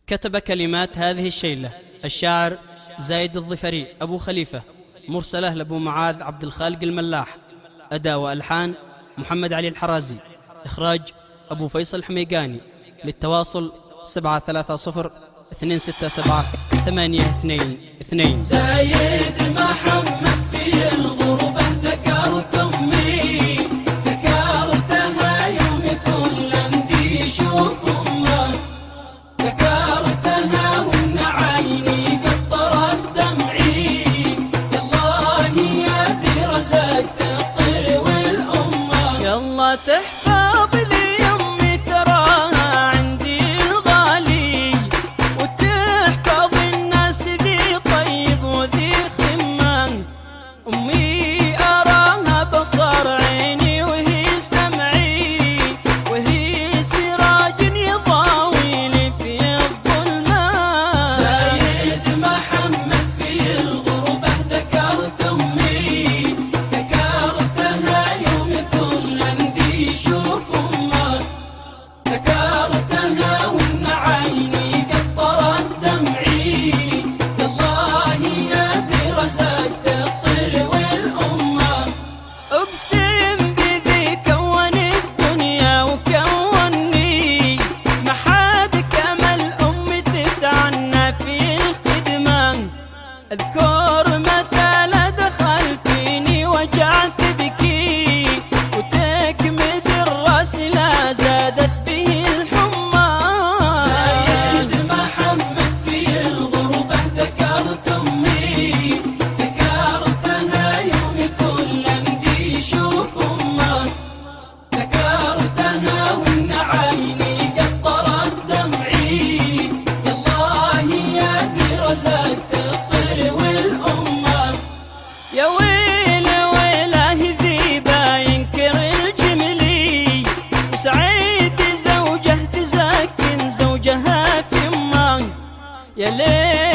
كتب كلمات هذه الشيلة الشاعر زايد الظفري أبو خليفة، مرسله لأبو معاذ عبد الخالق الملاح، أداء وألحان محمد علي الحرازي، إخراج أبو فيصل الحميقاني. للتواصل 730 267 822. زايد محمد في الغربة ذكرت أمي، ذكرتها يوم كل أمدي يشوف أمه، ذكرتها وإن عيني قطرت دمعي، يالله يا ذي رزقت الطير والأمة، يلا تحفظ لي أمي تراها عندي غالي، وتحفظ الناس ذي طيب وذي خمان. أمي أراها بصر عيني وهي سمعي، وهي سراج يضاوي لي في الظلمات. زايد محمد في الغربة ذكرت أمي، ذكرتها يوم كل أمدي يشوف أمه، ذكرتها وإن عيني قطرت دمعي، يالله يا ذي رزقت الطير والأمة. أقسم بذي كون الدنيا وكوني، ما حد كمل أمي تتعنى في الخدمة. أذكر متى لا دخل فيني وجعت بكي، وتكمد الراس لا زادت به الحمى. زايد محمد في الغربة ذكرت أمي، ذكرتها يوم كل أمدي يشوف أمه، ذكرتها وإن عيني قطرت دمعي، يالله يا ذي رزقت الطير والأمة. يا ويل ويله ذي باينكر الجملي، وسعيد زوجه تزكن زوجها في أمه. يا ليل